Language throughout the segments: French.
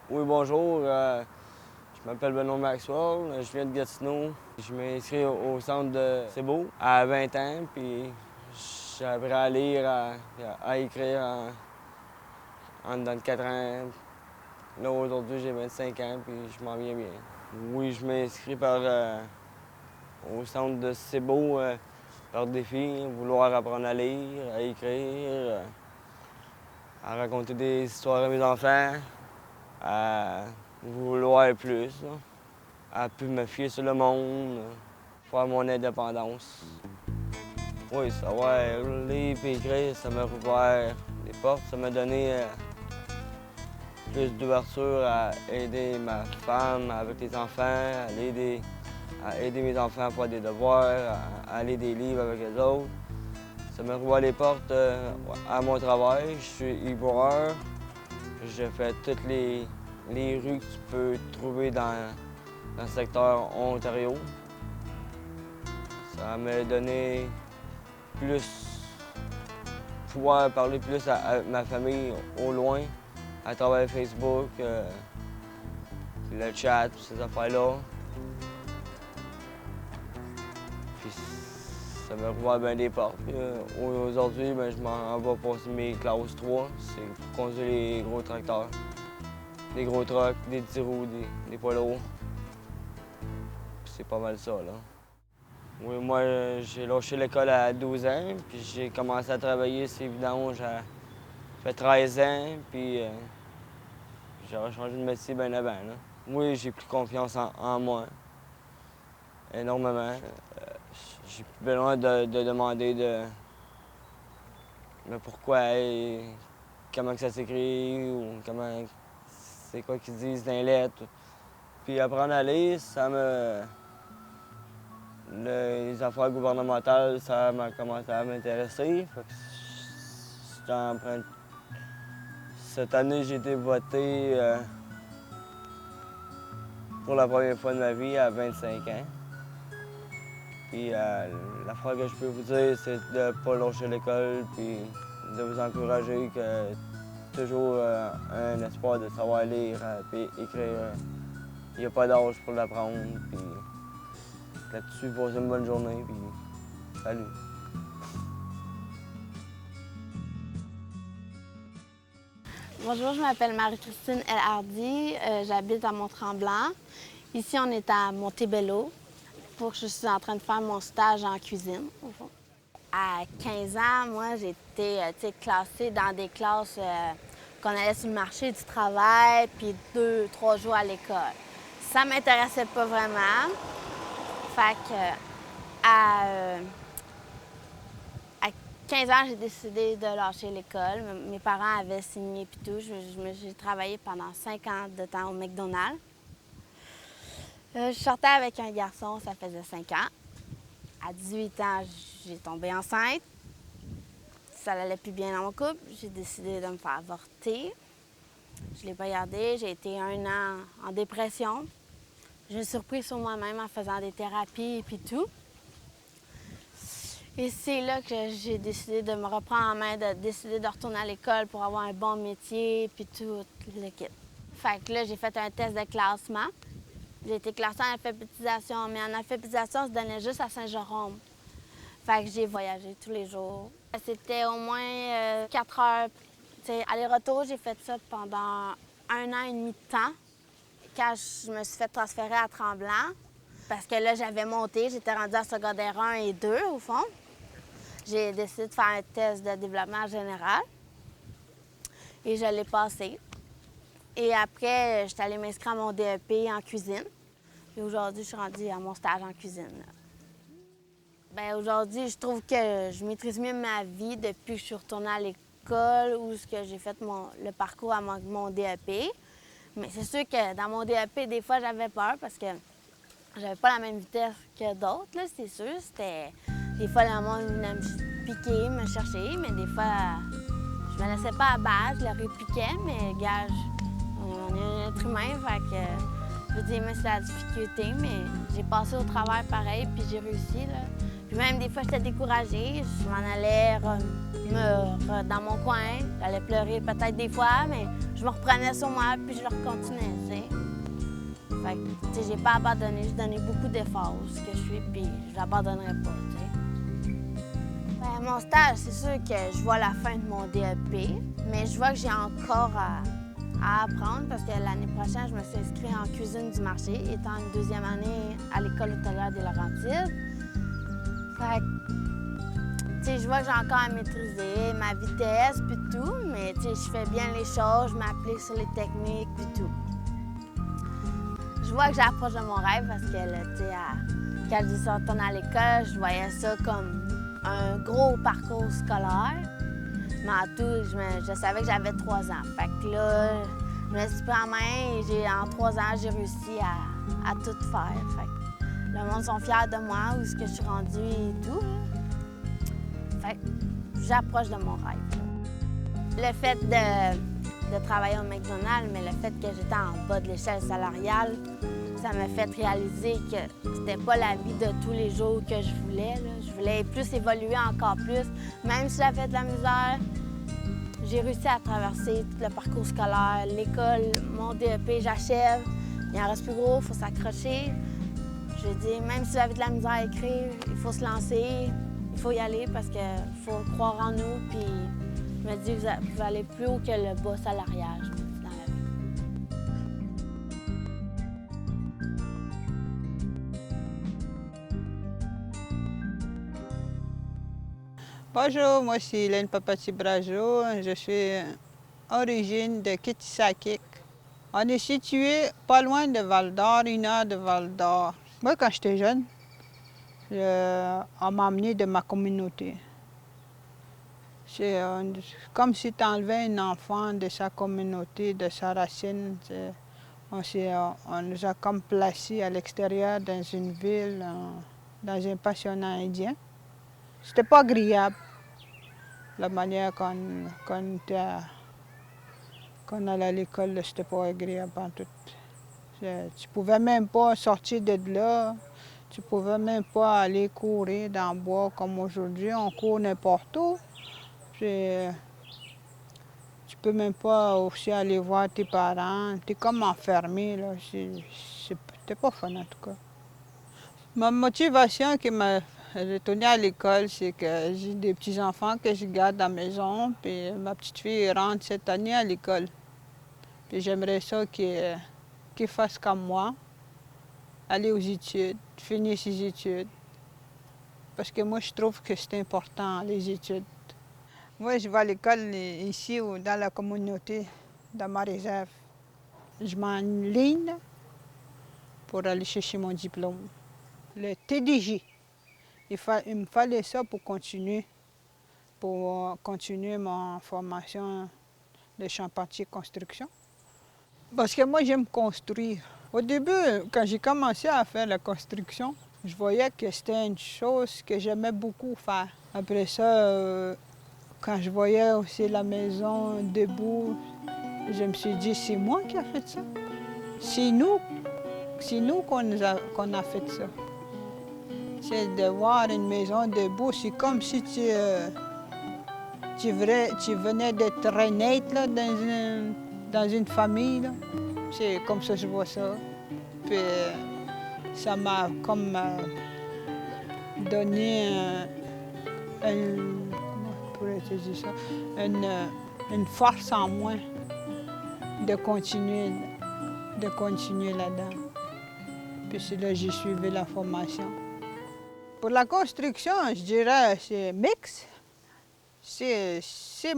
Oui, bonjour. Je m'appelle Benoît Maxwell. Je viens de Gatineau. Je m'ai inscrit au centre de C'est beau à 20 ans, puis j'ai appris à lire, à écrire en dedans de 4 ans. Là, aujourd'hui, j'ai 25 ans, puis je m'en viens bien. Oui, je m'ai inscrit au centre de C'est beau par défi, vouloir apprendre à lire, à écrire, à raconter des histoires à mes enfants, à vouloir plus, là, à plus me fier sur le monde, faire mon indépendance. Oui, savoir lire et écrire, ça m'a ouvert les portes, ça m'a donné plus d'ouverture à aider ma femme avec les enfants, à aider mes enfants à faire des devoirs, à lire des livres avec les autres. Ça m'a ouvert les portes à mon travail. Je suis éboueur. Je fais toutes les rues que tu peux trouver dans le secteur Ontario. Ça m'a donné plus pouvoir parler plus à ma famille au loin, à travers Facebook, le chat, ces affaires-là. Puis ça m'a ouvert bien des portes. Aujourd'hui, je m'en vais passer mes classes 3. C'est pour conduire les gros tracteurs. Des gros trucks, des petits roues, des poids lourds. C'est pas mal ça, là. Oui, moi, j'ai lâché l'école à 12 ans, puis j'ai commencé à travailler sur les vidanges à fait 13 ans, puis j'aurais changé de métier bien avant, là. Oui, j'ai plus confiance en moi, énormément. J'ai plus besoin de demander mais pourquoi, comment que ça s'écrit, ou c'est quoi qu'ils disent dans les lettres. Puis apprendre à lire, les affaires gouvernementales, ça m'a commencé à m'intéresser. J'étais en train Cette année, j'ai été voté pour la première fois de ma vie à 25 ans. Puis la fois que je peux vous dire, c'est de ne pas lâcher l'école, puis de vous encourager que toujours un espoir de savoir lire et écrire. Il n'y a pas d'âge pour l'apprendre. Puis là-dessus, passez une bonne journée, puis salut. Bonjour, je m'appelle Marie-Christine El Hardy. J'habite à Mont-Tremblant. Ici, on est à Montebello. Je suis en train de faire mon stage en cuisine, au fond. À 15 ans, moi, j'étais classée dans des classes qu'on allait sur le marché du travail, puis 2-3 jours à l'école. Ça m'intéressait pas vraiment. Fait que à 15 ans, j'ai décidé de lâcher l'école. Mes parents avaient signé puis tout. J'ai travaillé pendant 5 ans de temps au McDonald's. Je sortais avec un garçon, ça faisait 5 ans. À 18 ans, j'ai tombé enceinte. Ça n'allait plus bien dans mon couple. J'ai décidé de me faire avorter. Je ne l'ai pas gardé. J'ai été 1 an en dépression. Je me suis surprise sur moi-même en faisant des thérapies et puis tout. Et c'est là que j'ai décidé de me reprendre en main, de décider de retourner à l'école pour avoir un bon métier, puis tout le kit. Fait que là, j'ai fait un test de classement. J'ai été classée en alphabétisation, mais en alphabétisation, ça se donnait juste à Saint-Jérôme. Fait que j'ai voyagé tous les jours. C'était au moins 4 heures. Aller-retour, j'ai fait ça pendant 1 an et demi de temps. Quand je me suis fait transférer à Tremblant, parce que là, j'avais monté, j'étais rendue à secondaire 1 et 2, au fond. J'ai décidé de faire un test de développement général et je l'ai passé. Et après, j'étais allée m'inscrire à mon DEP en cuisine. Et aujourd'hui, je suis rendue à mon stage en cuisine. Bien, aujourd'hui, je trouve que je maîtrise mieux ma vie depuis que je suis retournée à l'école ou que j'ai fait le parcours à mon DEP. Mais c'est sûr que dans mon DEP, des fois, j'avais peur parce que j'avais pas la même vitesse que d'autres, là, c'est sûr. Des fois, le monde venait me piquer, me chercher, mais des fois, je me laissais pas abattre, je leur répiquais, mais gage, on est un être humain, fait que je veux dire, mais c'est la difficulté, mais j'ai passé au travers pareil, puis j'ai réussi, là. Puis Puis même des fois, j'étais découragée. Je m'en allais dans mon coin. J'allais pleurer peut-être des fois, mais je me reprenais sur moi puis je le recontinuais, tu sais. Fait que, tu sais, j'ai pas abandonné. J'ai donné beaucoup d'efforts, ce que je suis, puis je l'abandonnerai pas, tu sais. Ben, mon stage, c'est sûr que je vois la fin de mon DEP, mais je vois que j'ai encore à apprendre parce que l'année prochaine, je me suis inscrite en cuisine du marché, étant une deuxième année à l'École hôtelière des Laurentides. Fait que, tu sais, je vois que j'ai encore à maîtriser ma vitesse puis tout, mais tu sais, je fais bien les choses, je m'applique sur les techniques puis tout. Je vois que j'approche de mon rêve parce que, là, tu sais, quand je suis retournée à l'école, je voyais ça comme un gros parcours scolaire. Mais en tout, je savais que j'avais 3 ans. Fait que là, je me suis pris en main et en 3 ans, j'ai réussi à tout faire. Fait que le monde sont fiers de moi, où est-ce que je suis rendue et tout. Fait que j'approche de mon rêve. Le fait de travailler au McDonald's, mais le fait que j'étais en bas de l'échelle salariale, ça m'a fait réaliser que c'était pas la vie de tous les jours que je voulais, là. Je voulais plus évoluer encore plus. Même si j'avais de la misère, j'ai réussi à traverser tout le parcours scolaire, l'école, mon DEP, j'achève. Il en reste plus gros, il faut s'accrocher. Je veux dire, même si j'avais de la misère à écrire, il faut se lancer, il faut y aller parce qu'il faut croire en nous. Puis je me dis, vous pouvez aller plus haut que le bas salarial, je me dis, dans la vie. Bonjour, moi c'est Hélène Papati-Brajo. Je suis origine de Kitisakik. On est situé pas loin de Val-d'Or, 1 heure de Val-d'Or. Moi, quand j'étais jeune, on m'a emmené de ma communauté. C'est comme si tu enlevais un enfant de sa communauté, de sa racine. On nous a comme placés à l'extérieur dans une ville, dans un pensionnat indien. C'était pas agréable, la manière qu'on allait à l'école, c'était pas agréable en tout. Tu pouvais même pas sortir de là, tu pouvais même pas aller courir dans le bois comme aujourd'hui, on court n'importe où. Puis, tu peux même pas aussi aller voir tes parents, tu es comme enfermé, là. C'était pas fun en tout cas. Ma motivation qui m'a retournée à l'école, c'est que j'ai des petits-enfants que je garde à la maison, puis ma petite fille rentre cette année à l'école. Puis j'aimerais ça qu'il fasse comme moi, aller aux études, finir ses études. Parce que moi, je trouve que c'est important, les études. Moi, je vais à l'école ici ou dans la communauté, dans ma réserve. Je m'enligne pour aller chercher mon diplôme. Le TDJ. Il me fallait ça pour continuer ma formation de charpentier construction. Parce que moi, j'aime construire. Au début, quand j'ai commencé à faire la construction, je voyais que c'était une chose que j'aimais beaucoup faire. Après ça, quand je voyais aussi la maison debout, je me suis dit, c'est moi qui ai fait ça. C'est nous qu'on a fait ça. C'est de voir une maison debout, c'est comme si tu venais d'être naître là, dans une famille. Là. C'est comme ça que je vois ça. Puis ça m'a comme donné comment je pourrais te dire ça, une force en moi de continuer là-dedans. Puis c'est là que j'ai suivi la formation. Pour la construction, je dirais c'est mix. Si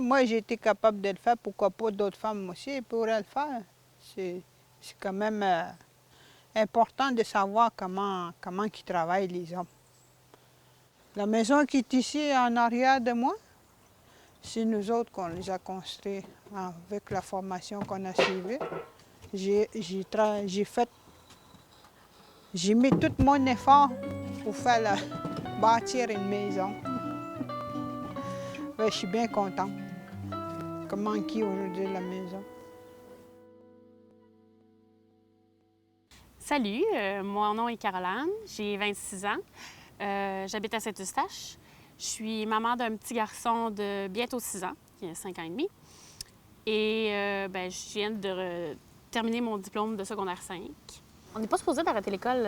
moi j'ai été capable de le faire, pourquoi pas d'autres femmes aussi pourraient le faire. C'est quand même important de savoir comment ils travaillent les hommes. La maison qui est ici en arrière de moi, c'est nous autres qu'on les a construits avec la formation qu'on a suivie. J'ai mis tout mon effort pour bâtir une maison. Ouais, je suis bien contente. Comment qui aujourd'hui la maison? Salut, mon nom est Caroline, j'ai 26 ans. J'habite à Saint-Eustache. Je suis maman d'un petit garçon de bientôt 6 ans, qui a 5 ans et demi. Et je viens de terminer mon diplôme de secondaire 5. On n'est pas supposé d'arrêter l'école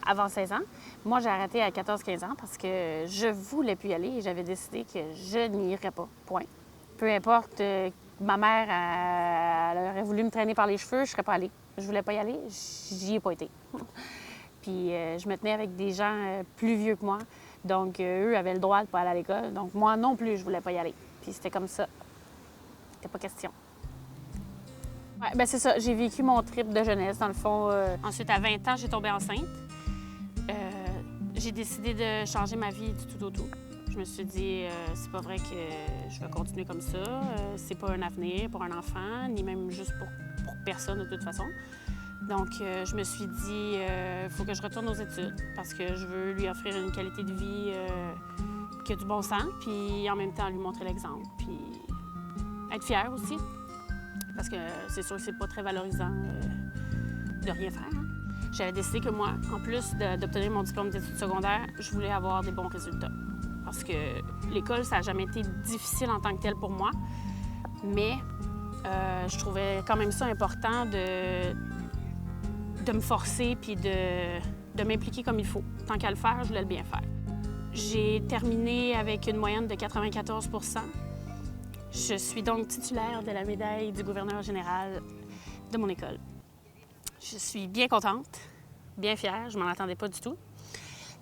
avant 16 ans. Moi, j'ai arrêté à 14-15 ans parce que je voulais plus y aller et j'avais décidé que je n'irais pas. Point. Peu importe, ma mère elle aurait voulu me traîner par les cheveux, je ne serais pas allée. Je voulais pas y aller, j'y ai pas été. Puis je me tenais avec des gens plus vieux que moi. Donc, eux avaient le droit de pas aller à l'école. Donc, moi non plus, je voulais pas y aller. Puis c'était comme ça. C'était pas question. Ouais, ben c'est ça. J'ai vécu mon trip de jeunesse, dans le fond. Ensuite, à 20 ans, j'ai tombé enceinte. J'ai décidé de changer ma vie du tout au tout. Je me suis dit, c'est pas vrai que je vais continuer comme ça. C'est pas un avenir pour un enfant, ni même juste pour personne de toute façon. Donc, je me suis dit, il faut que je retourne aux études parce que je veux lui offrir une qualité de vie qui a du bon sens, puis en même temps lui montrer l'exemple, puis être fière aussi. Parce que c'est sûr que c'est pas très valorisant de rien faire. Hein. J'avais décidé que moi, en plus d'obtenir mon diplôme d'études secondaires, je voulais avoir des bons résultats. Parce que l'école, ça n'a jamais été difficile en tant que tel pour moi. Mais je trouvais quand même ça important de me forcer puis de m'impliquer comme il faut. Tant qu'à le faire, je voulais le bien faire. J'ai terminé avec une moyenne de 94 %. Je suis donc titulaire de la médaille du gouverneur général de mon école. Je suis bien contente, bien fière, je m'en attendais pas du tout.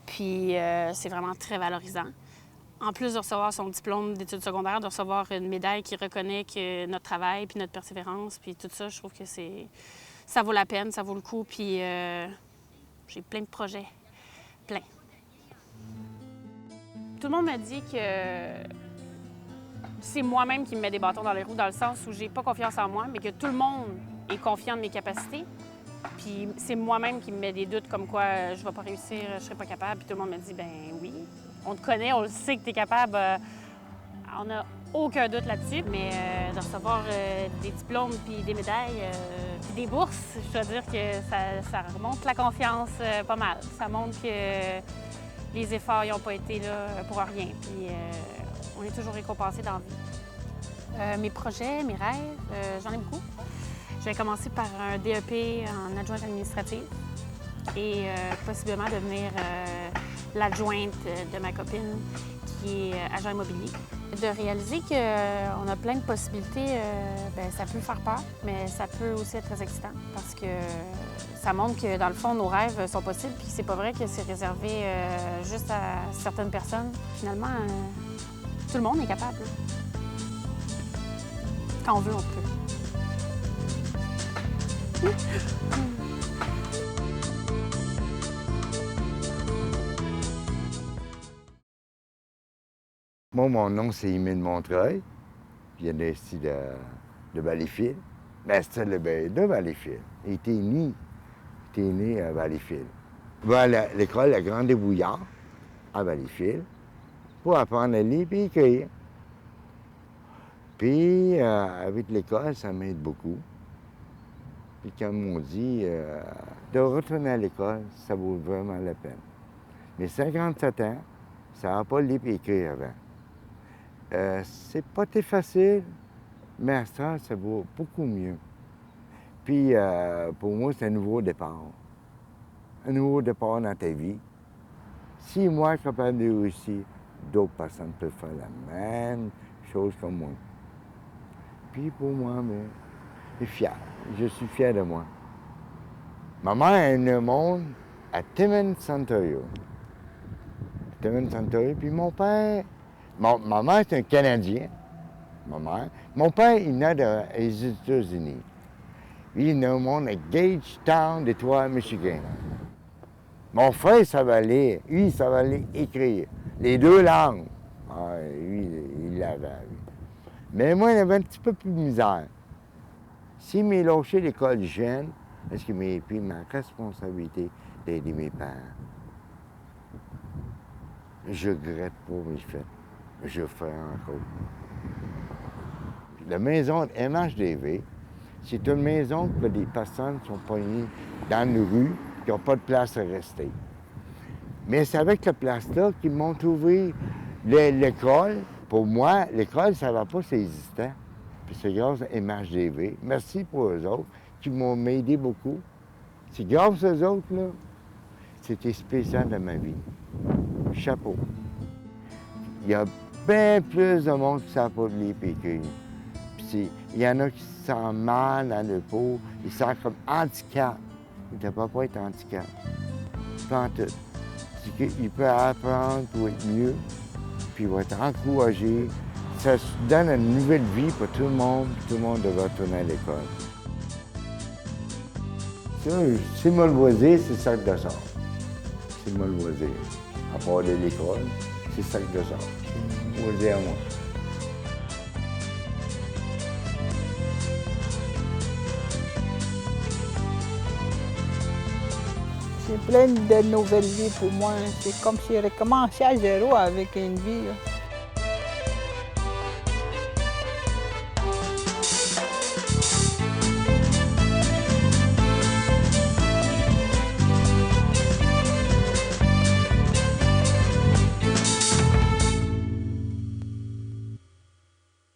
Puis c'est vraiment très valorisant. En plus de recevoir son diplôme d'études secondaires, de recevoir une médaille qui reconnaît que notre travail, puis notre persévérance, puis tout ça, je trouve que ça vaut la peine, ça vaut le coup. Puis j'ai plein de projets, plein. Tout le monde me dit que c'est moi-même qui me mets des bâtons dans les roues, dans le sens où j'ai pas confiance en moi, mais que tout le monde est confiant de mes capacités. Puis c'est moi-même qui me mets des doutes comme quoi je vais pas réussir, je serai pas capable. Puis tout le monde me dit, ben oui, on te connaît, on le sait que tu es capable. On n'a aucun doute là-dessus. Mais de recevoir des diplômes, puis des médailles, puis des bourses, je dois dire que ça remonte la confiance pas mal. Ça montre que les efforts n'ont pas été là pour rien. Puis on est toujours récompensé dans la vie. Mes projets, mes rêves, j'en ai beaucoup. Je vais commencer par un DEP en adjointe administrative et possiblement devenir l'adjointe de ma copine qui est agent immobilier. De réaliser qu'on a plein de possibilités, ça peut faire peur, mais ça peut aussi être très excitant parce que ça montre que, dans le fond, nos rêves sont possibles puis c'est pas vrai que c'est réservé juste à certaines personnes. Finalement, tout le monde est capable. Quand on veut, on peut. Moi, mon nom, c'est Émile Montreuil. Je viens ici de Valleyfield. Ben, c'est de Valleyfield. Il était né à Valleyfield. Il va à l'école à Grand Débouillard, à Valleyfield, pour apprendre à lire et écrire. Puis, avec l'école, ça m'aide beaucoup. Puis, comme on dit, de retourner à l'école, ça vaut vraiment la peine. Mais 57 ans, ça n'a pas lire et écrire avant. C'est pas très facile, mais à ça vaut beaucoup mieux. Puis, pour moi, c'est un nouveau départ. Un nouveau départ dans ta vie. Si moi, je suis capable de réussir, d'autres personnes peuvent faire la même chose comme moi. Puis, pour moi, je suis fier. Je suis fier de moi. Ma mère a un monde à Timmins, Ontario. Puis mon père... Ma mère, c'est un Canadien, ma mère. Mon père, il naît des États-Unis. Lui, il est au monde à Gagetown, Détroit, Michigan. Mon frère, ça va lire. Lui, ça va lire, écrire. Les deux langues. Ah, lui, il l'avait, lui. Mais moi, il avait un petit peu plus de misère. S'il m'a lâché l'école jeune, est-ce qu'il m'a pris ma responsabilité d'aider mes parents? Je regrette pas mes faits. Je fais encore. La maison MHDV, c'est une maison que des personnes sont pognées dans une rue qui n'ont pas de place à rester. Mais c'est avec la place-là qu'ils m'ont trouvé l'école. Pour moi, l'école, ça ne va pas, c'est existant. Puis c'est grâce à MHDV. Merci pour eux autres qui m'ont aidé beaucoup. C'est grâce à eux autres, là. C'était spécial dans ma vie. Chapeau. Il y a bien plus de monde qui ne savent pas de les PQ. Puis il y en a qui se sentent mal dans le peau, ils se sentent comme handicap. Il ne doit pas être handicap. Pas en tout. C'est qu'il peut apprendre pour être mieux, puis il va être encouragé. Ça donne une nouvelle vie pour tout le monde, puis tout le monde devrait retourner à l'école. C'est Malvoisier, c'est sac de sable. C'est Malvoisier. À part de l'école, c'est sac de sable. Vous le dire à moi. C'est plein de nouvelles vies pour moi. C'est comme si je recommençais à zéro avec une vie. Là.